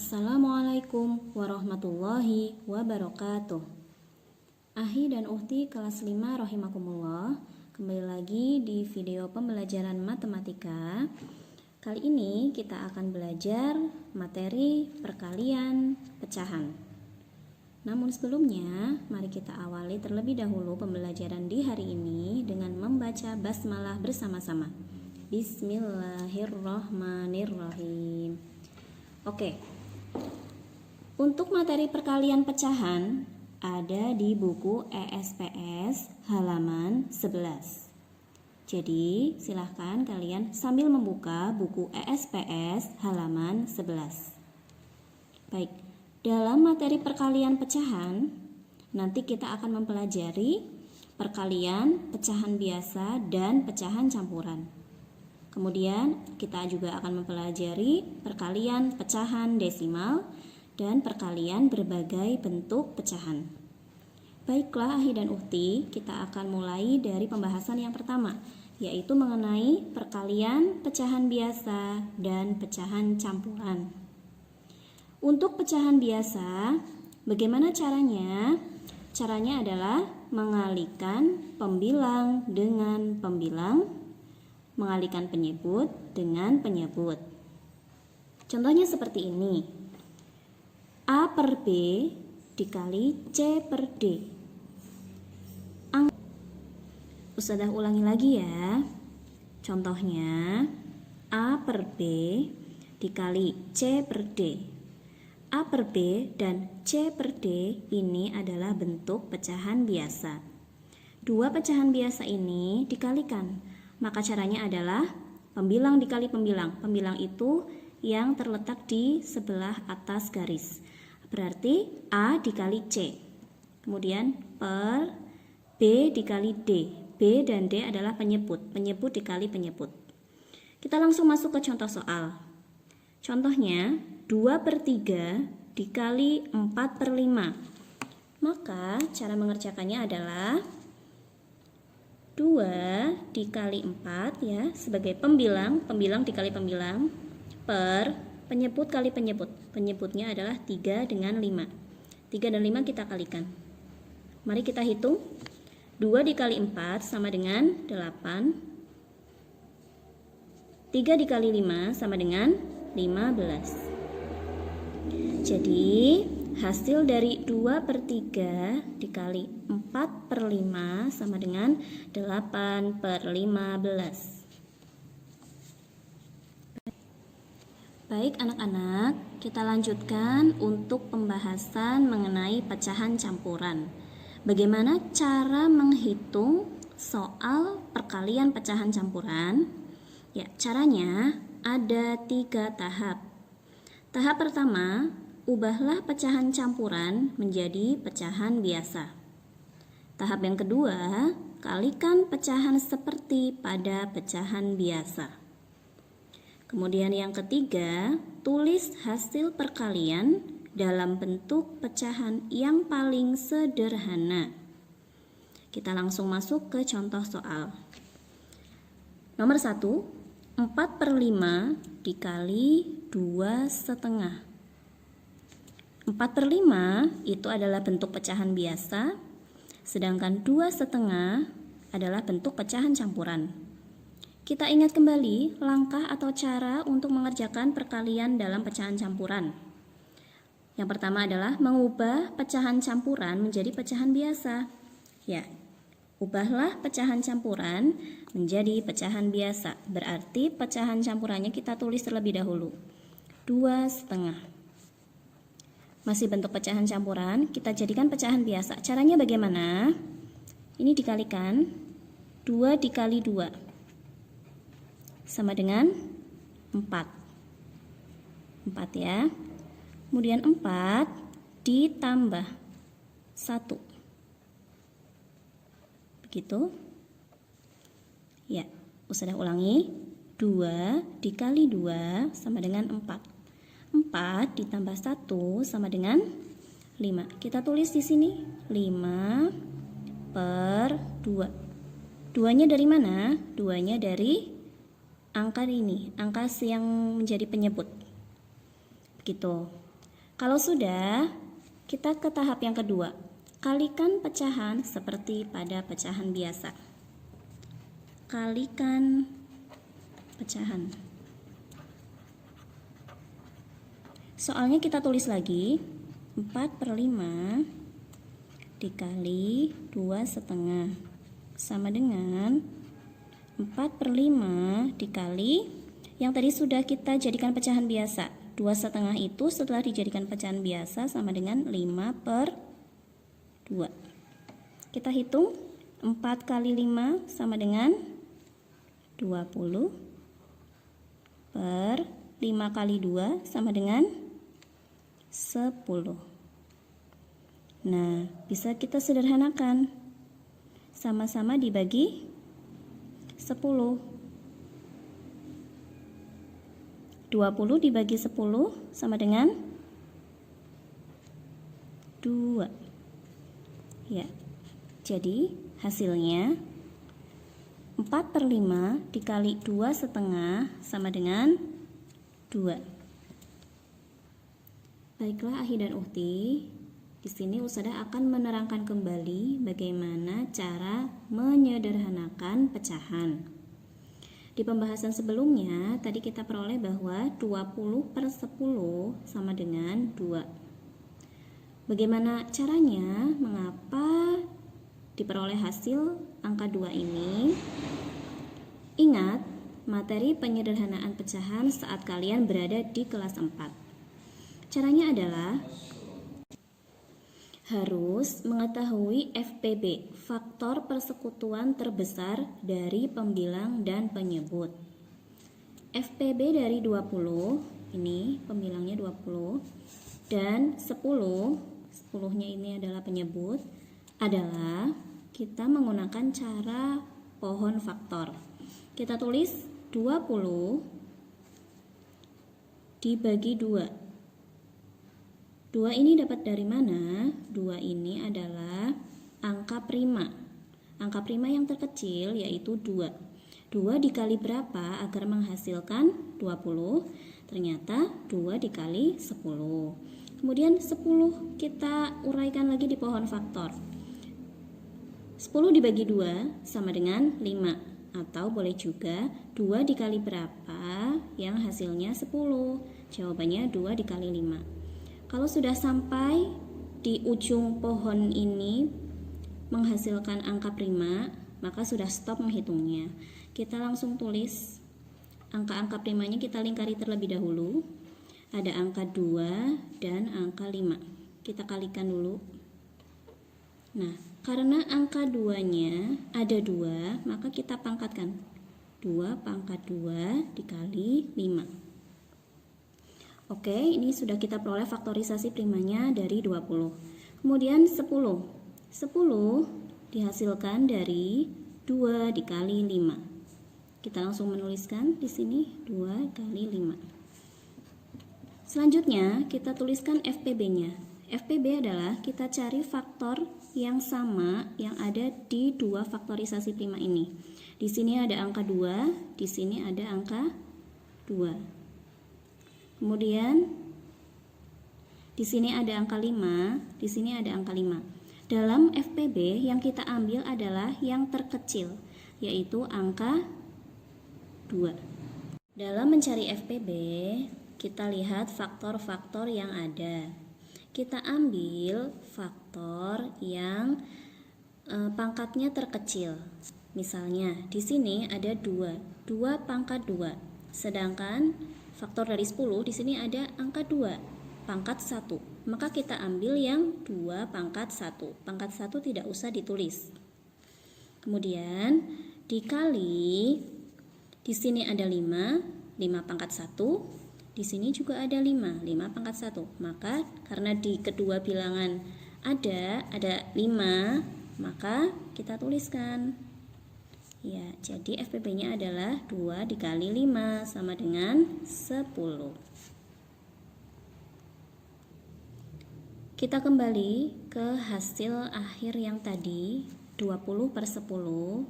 Assalamualaikum warahmatullahi wabarakatuh. Ahi dan Uhti kelas 5 rahimakumullah. Kembali lagi di video pembelajaran matematika. Kali ini kita akan belajar materi perkalian pecahan. Namun sebelumnya, mari kita awali terlebih dahulu pembelajaran di hari ini dengan membaca basmalah bersama-sama. Bismillahirrahmanirrahim. Oke. Untuk materi perkalian pecahan ada di buku ESPS halaman 11. Jadi, silahkan kalian sambil membuka buku ESPS halaman 11. Baik, dalam materi perkalian pecahan, nanti kita akan mempelajari perkalian pecahan biasa dan pecahan campuran. Kemudian, kita juga akan mempelajari perkalian pecahan desimal dan perkalian berbagai bentuk pecahan. Baiklah Ahi dan Uhti, kita akan mulai dari pembahasan yang pertama, yaitu mengenai perkalian pecahan biasa dan pecahan campuran. Untuk pecahan biasa, bagaimana caranya? Caranya adalah mengalihkan pembilang dengan pembilang, mengalihkan penyebut dengan penyebut. Contohnya seperti ini. A per B dikali C per D. Ustazah ulangi lagi ya. Contohnya A per B dikali C per D. A per B dan C per D ini adalah bentuk pecahan biasa. Dua pecahan biasa ini dikalikan. Maka caranya adalah pembilang dikali pembilang. Pembilang itu yang terletak di sebelah atas garis. Berarti A dikali C. Kemudian per B dikali D. B dan D adalah penyebut. Penyebut dikali penyebut. Kita langsung masuk ke contoh soal. Contohnya 2 per 3 dikali 4 per 5. Maka cara mengerjakannya adalah 2 dikali 4 ya, sebagai pembilang. Pembilang dikali pembilang per penyebut kali penyebut. Penyebutnya adalah 3 dengan 5. 3 dan 5 kita kalikan. Mari kita hitung. 2 dikali 4 sama dengan 8. 3 dikali 5 sama dengan 15. Jadi hasil dari 2 per 3 dikali 4 per 5 sama dengan 8 per 15. Baik anak-anak, kita lanjutkan untuk pembahasan mengenai pecahan campuran. Bagaimana cara menghitung soal perkalian pecahan campuran? Ya, caranya ada 3 tahap. Tahap pertama, ubahlah pecahan campuran menjadi pecahan biasa. Tahap yang kedua, kalikan pecahan seperti pada pecahan biasa. Kemudian yang ketiga, tulis hasil perkalian dalam bentuk pecahan yang paling sederhana. Kita langsung masuk ke contoh soal. Nomor 1, 4 per 5 dikali 2,5. 4 per 5 itu adalah bentuk pecahan biasa, sedangkan 2,5 adalah bentuk pecahan campuran. Kita ingat kembali langkah atau cara untuk mengerjakan perkalian dalam pecahan campuran. Yang pertama adalah mengubah pecahan campuran menjadi pecahan biasa. Ya, ubahlah pecahan campuran menjadi pecahan biasa. Berarti pecahan campurannya kita tulis terlebih dahulu. 2,5. Masih bentuk pecahan campuran, kita jadikan pecahan biasa. Caranya bagaimana? Ini dikalikan 2 dikali 2. Sama dengan 4. 4 ya. Kemudian 4 ditambah 1. Begitu. Ya, sudah ulangi. 2 dikali 2 sama dengan 4. 4 ditambah 1 sama dengan 5. Kita tulis di sini 5 per 2. 2-nya dari mana? 2-nya dari angka ini, angka yang menjadi penyebut. Begitu. Kalau sudah, kita ke tahap yang kedua. Kalikan pecahan seperti pada pecahan biasa. Kalikan pecahan. Soalnya kita tulis lagi 4/5 dikali 2,5 sama dengan 4/5 dikali yang tadi sudah kita jadikan pecahan biasa. 2,5 itu setelah dijadikan pecahan biasa sama dengan 5/2. Kita hitung 4 kali 5 sama dengan 20 per 5 kali 2 sama dengan 10. Nah, bisa kita sederhanakan. Sama-sama dibagi 10. 20 dibagi 10 sama dengan 2. Ya, jadi hasilnya 4/5 dikali 2,5 sama dengan 2. Baiklah Ahi dan Uhti, di sini Ustadzah akan menerangkan kembali bagaimana cara menyederhanakan pecahan. Di pembahasan sebelumnya, tadi kita peroleh bahwa 20/10 sama dengan 2. Bagaimana caranya? Mengapa diperoleh hasil angka 2 ini? Ingat, materi penyederhanaan pecahan saat kalian berada di kelas 4. Caranya adalah harus mengetahui FPB, faktor persekutuan terbesar dari pembilang dan penyebut. FPB dari 20, ini pembilangnya 20, dan 10-nya ini adalah penyebut, adalah kita menggunakan cara pohon faktor. Kita tulis 20 dibagi 2. 2 ini dapat dari mana? 2 ini adalah angka prima. Angka prima yang terkecil yaitu 2. 2 dikali berapa agar menghasilkan 20? Ternyata 2 dikali 10. Kemudian 10 kita uraikan lagi di pohon faktor. 10 dibagi 2 sama dengan 5. Atau boleh juga 2 dikali berapa yang hasilnya 10? Jawabannya 2 dikali 5. Kalau sudah sampai di ujung pohon ini menghasilkan angka prima, maka sudah stop menghitungnya. Kita langsung tulis angka-angka primanya, kita lingkari terlebih dahulu. Ada angka 2 dan angka 5. Kita kalikan dulu. Nah, karena angka 2-nya ada 2, maka kita pangkatkan. 2 pangkat 2 dikali 5. Oke, ini sudah kita peroleh faktorisasi primanya dari 20. Kemudian 10. 10 dihasilkan dari 2 dikali 5. Kita langsung menuliskan di sini 2 kali 5. Selanjutnya kita tuliskan FPB-nya. FPB adalah kita cari faktor yang sama yang ada di dua faktorisasi prima ini. Di sini ada angka 2, di sini ada angka 2. Kemudian di sini ada angka 5, di sini ada angka 5. Dalam FPB yang kita ambil adalah yang terkecil, yaitu angka 2. Dalam mencari FPB, kita lihat faktor-faktor yang ada. Kita ambil faktor yang pangkatnya terkecil. Misalnya di sini ada 2, 2 pangkat 2. Sedangkan faktor dari 10 di sini ada angka 2 pangkat 1. Maka kita ambil yang 2 pangkat 1. Pangkat 1 tidak usah ditulis. Kemudian dikali, di sini ada 5, 5 pangkat 1. Di sini juga ada 5, 5 pangkat 1. Maka karena di kedua bilangan ada 5, maka kita tuliskan. Ya, jadi FPB-nya adalah 2 dikali 5 sama dengan 10. Kita kembali ke hasil akhir yang tadi, 20/10.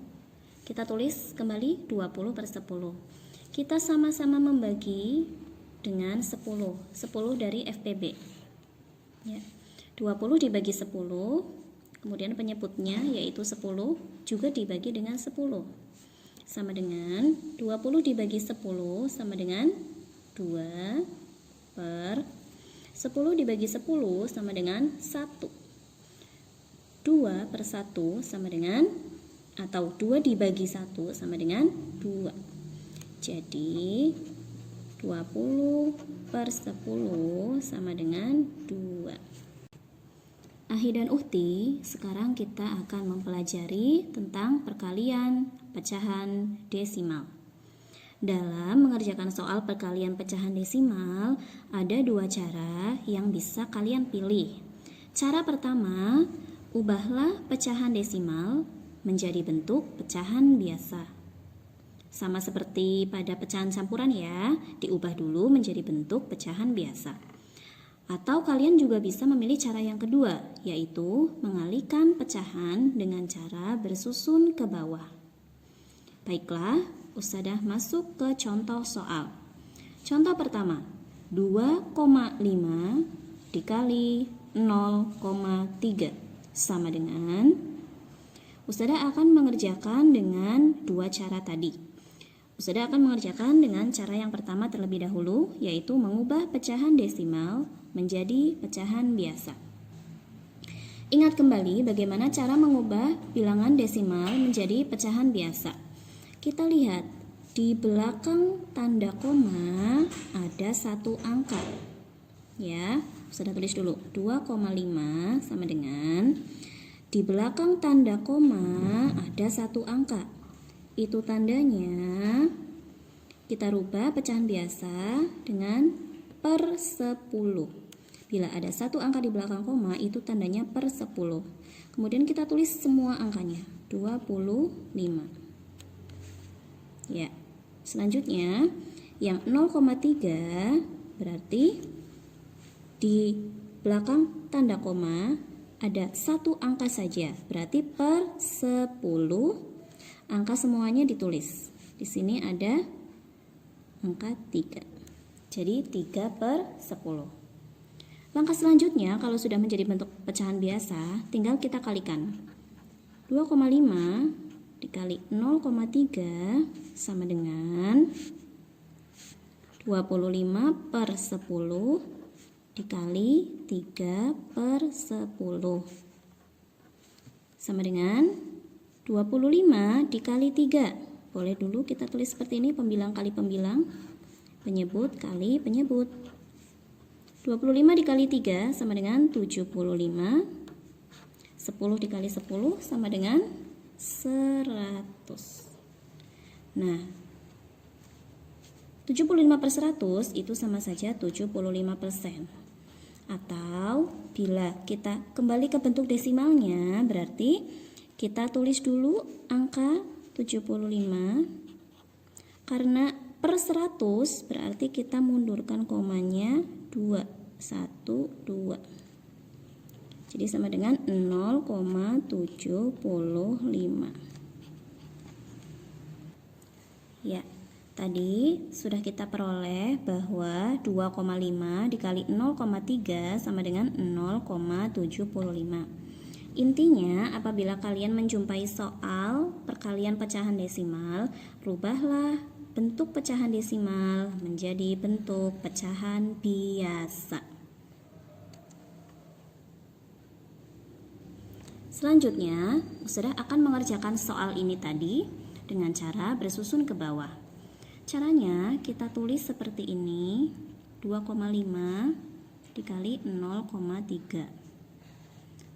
Kita tulis kembali 20/10. Kita sama-sama membagi dengan 10. 10 dari FPB. Ya. 20 dibagi 10, kemudian penyebutnya yaitu 10 juga dibagi dengan 10. Sama dengan 20 dibagi 10 sama dengan 2 per 10 dibagi 10 sama dengan 1. 2 per 1 sama dengan, atau 2 dibagi 1 sama dengan 2. Jadi 20 per 10 sama dengan 2. Ahi dan Uhti, sekarang kita akan mempelajari tentang perkalian pecahan desimal. Dalam mengerjakan soal perkalian pecahan desimal, ada dua cara yang bisa kalian pilih. Cara pertama, ubahlah pecahan desimal menjadi bentuk pecahan biasa. Sama seperti pada pecahan campuran ya, diubah dulu menjadi bentuk pecahan biasa. Atau kalian juga bisa memilih cara yang kedua, yaitu mengalihkan pecahan dengan cara bersusun ke bawah. Baiklah, Ustadzah masuk ke contoh soal. Contoh pertama, 2,5 dikali 0,3 sama dengan, Ustadzah akan mengerjakan dengan dua cara tadi. Ustadzah akan mengerjakan dengan cara yang pertama terlebih dahulu, yaitu mengubah pecahan desimal menjadi pecahan biasa. Ingat kembali bagaimana cara mengubah bilangan desimal menjadi pecahan biasa. Kita lihat, di belakang tanda koma ada satu angka. Ya, Ustadzah tulis dulu, 2,5 sama dengan, di belakang tanda koma ada satu angka. Itu tandanya kita rubah pecahan biasa dengan per 10. Bila ada satu angka di belakang koma, itu tandanya per 10. Kemudian kita tulis semua angkanya, 25. Ya, selanjutnya yang 0,3 berarti di belakang tanda koma ada satu angka saja, berarti per 10. Angka semuanya ditulis. Di sini ada angka 3. Jadi 3 per 10. Langkah selanjutnya, kalau sudah menjadi bentuk pecahan biasa, tinggal kita kalikan. 2,5 dikali 0,3 sama dengan 25 per 10 dikali 3 per 10 sama dengan 25 dikali 3. Boleh dulu kita tulis seperti ini, pembilang kali pembilang, penyebut kali penyebut. 25 dikali 3 sama dengan 75. 10 dikali 10 sama dengan 100. Nah, 75 per 100 itu sama saja 75%. Atau bila kita kembali ke bentuk desimalnya, berarti kita tulis dulu angka 75, karena per 100 berarti kita mundurkan komanya 2, 1, 2. Jadi sama dengan 0,75. Ya, tadi sudah kita peroleh bahwa 2,5 dikali 0,3 sama dengan 0,75. Intinya, apabila kalian menjumpai soal perkalian pecahan desimal, rubahlah bentuk pecahan desimal menjadi bentuk pecahan biasa. Selanjutnya, Ustadzah akan mengerjakan soal ini tadi dengan cara bersusun ke bawah. Caranya kita tulis seperti ini, 2,5 dikali 0,3.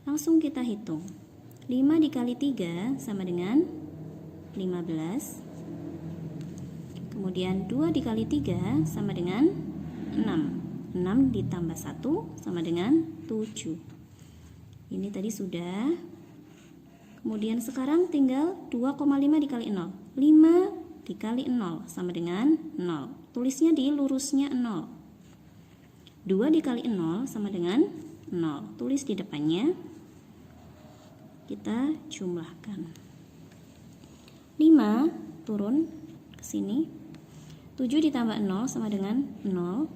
Langsung kita hitung. 5 dikali 3 sama dengan 15. Kemudian 2 dikali 3 sama dengan 6. 6 ditambah 1 sama dengan 7. Ini tadi sudah. Kemudian sekarang tinggal 2,5 dikali 0. 5 dikali 0 sama dengan 0. Tulisnya di lurusnya 0. 2 dikali 0 sama dengan 0. Tulis di depannya. Kita jumlahkan. 5 turun ke sini. 7 ditambah 0 sama dengan 0.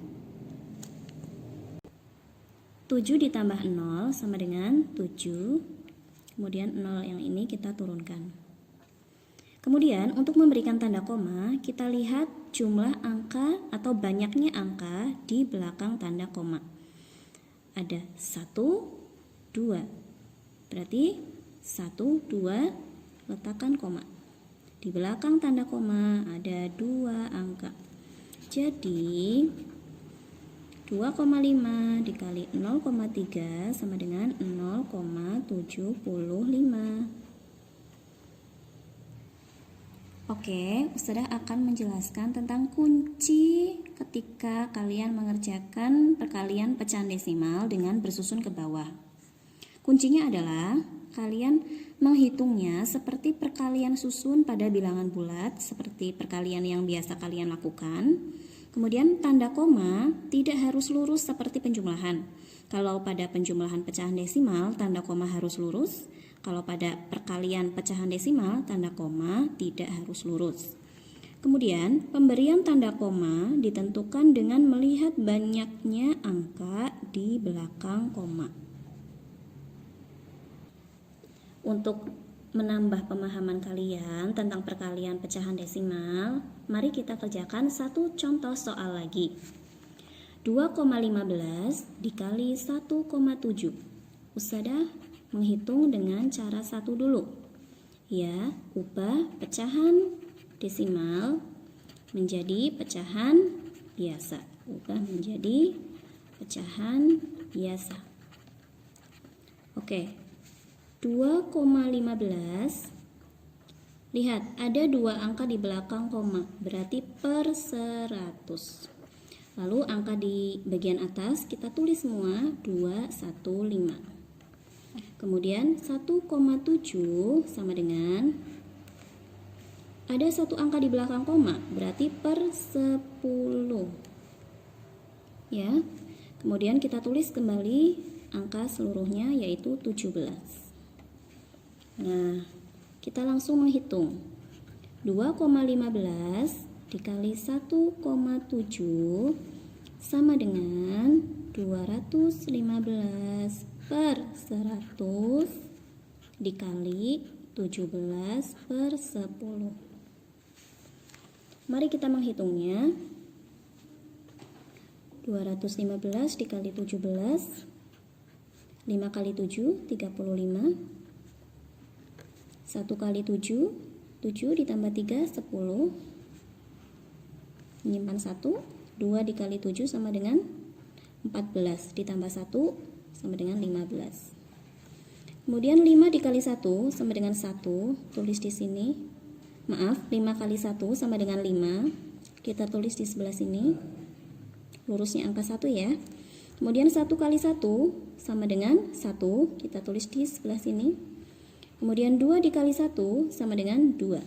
7 ditambah 0 sama dengan 7. Kemudian 0 yang ini kita turunkan. Kemudian untuk memberikan tanda koma, kita lihat jumlah angka atau banyaknya angka di belakang tanda koma. Ada 1, 2. Berarti 1, 2, letakkan koma. Di belakang tanda koma ada 2 angka. Jadi 2,5 dikali 0,3 sama dengan 0,75. Oke, Ustazah akan menjelaskan tentang kunci ketika kalian mengerjakan perkalian pecahan desimal dengan bersusun ke bawah. Kuncinya adalah kalian menghitungnya seperti perkalian susun pada bilangan bulat, seperti perkalian yang biasa kalian lakukan. Kemudian tanda koma tidak harus lurus seperti penjumlahan. Kalau pada penjumlahan pecahan desimal, tanda koma harus lurus. Kalau pada perkalian pecahan desimal, tanda koma tidak harus lurus. Kemudian, pemberian tanda koma ditentukan dengan melihat banyaknya angka di belakang koma. Untuk menambah pemahaman kalian tentang perkalian pecahan desimal, mari kita kerjakan satu contoh soal lagi. 2,15 dikali 1,7. Ustazah menghitung dengan cara satu dulu. Ya, ubah pecahan desimal menjadi pecahan biasa. Ubah menjadi pecahan biasa. Oke. 2,15. Lihat, ada 2 angka di belakang koma, berarti per 100. Lalu angka di bagian atas kita tulis semua 215. Kemudian 1,7 sama dengan, ada 1 angka di belakang koma, berarti per 10. Ya. Kemudian kita tulis kembali angka seluruhnya yaitu 17. Nah, kita langsung menghitung. 2,15 dikali 1,7 sama dengan 215 per 100 dikali 17 per 10. Mari kita menghitungnya. 215 dikali 17, 5 kali 7, 35. 1 kali 7, 7 ditambah 3, 10. Menyimpan 1, 2 dikali 7 sama dengan 14, ditambah 1 sama dengan 15. Kemudian 5 dikali 1 sama dengan 1, tulis di sini. Maaf, 5 kali 1 sama dengan 5. Kita tulis di sebelah sini. Lurusnya angka 1 ya. Kemudian 1 kali 1 sama dengan 1, kita tulis di sebelah sini. Kemudian 2 dikali 1 sama dengan 2.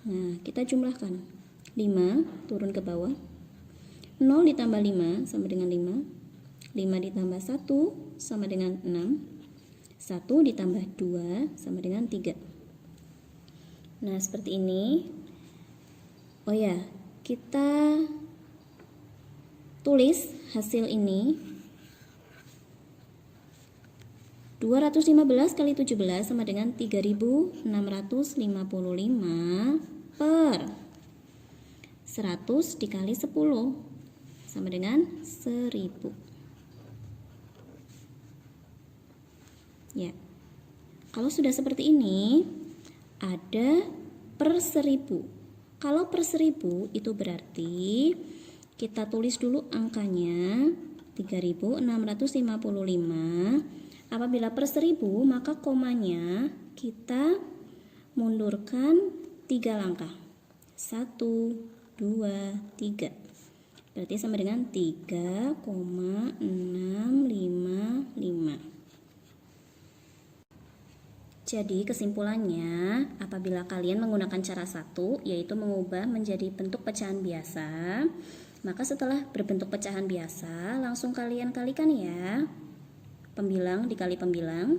Nah, kita jumlahkan. 5 turun ke bawah. 0 ditambah 5 sama dengan 5. 5 ditambah 1 sama dengan 6. 1 ditambah 2 sama dengan 3. Nah, seperti ini. Oh ya, kita tulis hasil ini. 215 kali 17 sama dengan 3655 per 100 dikali 10 sama dengan 1000. Ya. Kalau sudah seperti ini, ada per 1000. Kalau per 1000 itu berarti kita tulis dulu angkanya 3655. Apabila per 1000, maka komanya kita mundurkan 3 langkah. 1, 2, 3. Berarti sama dengan 3,655. Jadi kesimpulannya, apabila kalian menggunakan cara satu, yaitu mengubah menjadi bentuk pecahan biasa, maka setelah berbentuk pecahan biasa, langsung kalian kalikan ya. Pembilang dikali pembilang,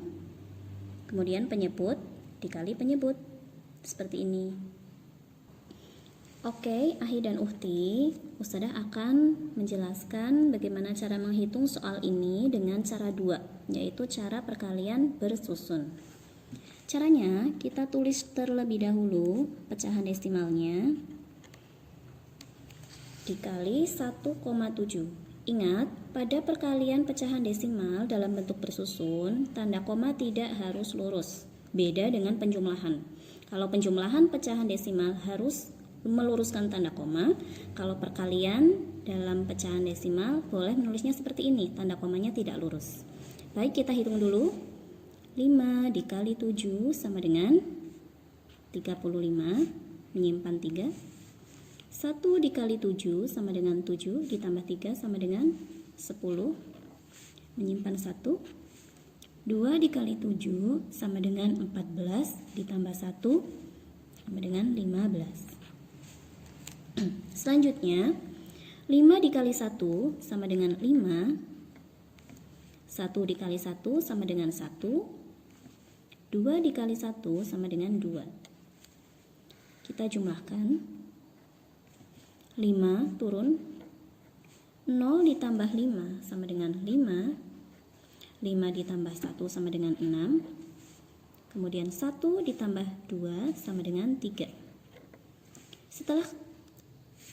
kemudian penyebut dikali penyebut, seperti ini. Oke, Ahi dan Uhti, Ustadzah akan menjelaskan bagaimana cara menghitung soal ini dengan cara 2, yaitu cara perkalian bersusun. Caranya, kita tulis terlebih dahulu pecahan desimalnya dikali 1,7. Ingat, pada perkalian pecahan desimal dalam bentuk bersusun, tanda koma tidak harus lurus. Beda dengan penjumlahan. Kalau penjumlahan pecahan desimal harus meluruskan tanda koma, kalau perkalian dalam pecahan desimal boleh menulisnya seperti ini, tanda komanya tidak lurus. Baik, kita hitung dulu. 5 dikali 7 sama dengan 35, menyimpan 3. 1 dikali 7 sama dengan 7, ditambah 3 sama dengan 10, menyimpan 1. 2 dikali 7 sama dengan 14, ditambah 1 sama dengan 15. Selanjutnya, 5 dikali 1 sama dengan 5, 1 dikali 1 sama dengan 1, 2 dikali 1 sama dengan 2. Kita jumlahkan. 5 turun, 0 ditambah 5 sama dengan 5, 5 ditambah 1 sama dengan 6, kemudian 1 ditambah 2 sama dengan 3. Setelah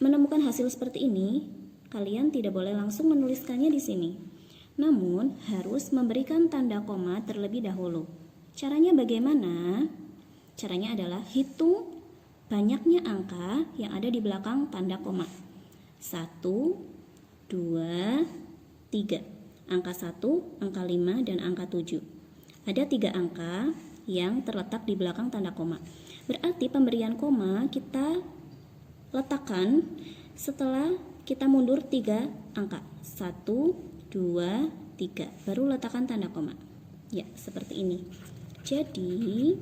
menemukan hasil seperti ini, kalian tidak boleh langsung menuliskannya di sini, namun harus memberikan tanda koma terlebih dahulu. Caranya bagaimana? Caranya adalah hitung banyaknya angka yang ada di belakang tanda koma. 1, 2, 3. Angka 1, angka 5, dan angka 7. Ada 3 angka yang terletak di belakang tanda koma. Berarti pemberian koma kita letakkan setelah kita mundur 3 angka. 1, 2, 3. Baru letakkan tanda koma. Ya, seperti ini. Jadi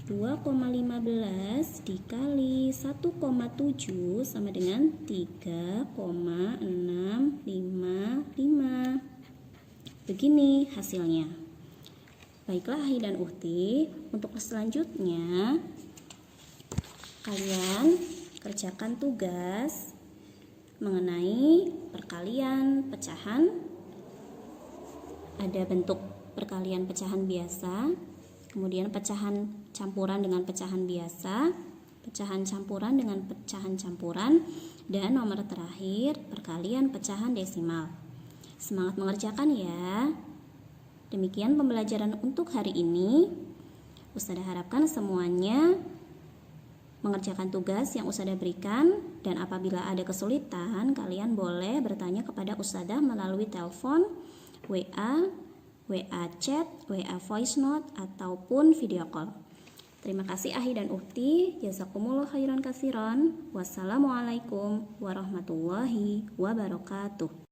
2,15 dikali 1,7 sama dengan 3,655. Begini hasilnya. Baiklah Ahi dan Uhti, untuk selanjutnya kalian kerjakan tugas mengenai perkalian pecahan. Ada bentuk perkalian pecahan biasa, kemudian pecahan campuran dengan pecahan biasa, pecahan campuran dengan pecahan campuran, dan nomor terakhir perkalian pecahan desimal. Semangat mengerjakan ya. Demikian pembelajaran untuk hari ini. Ustadzah harapkan semuanya mengerjakan tugas yang Ustadzah berikan, dan apabila ada kesulitan kalian boleh bertanya kepada Ustadzah melalui telepon, WA chat, WA voice note, ataupun video call. Terima kasih Ahi dan Uhti. Jazakumullah khairan katsiran. Wassalamualaikum warahmatullahi wabarakatuh.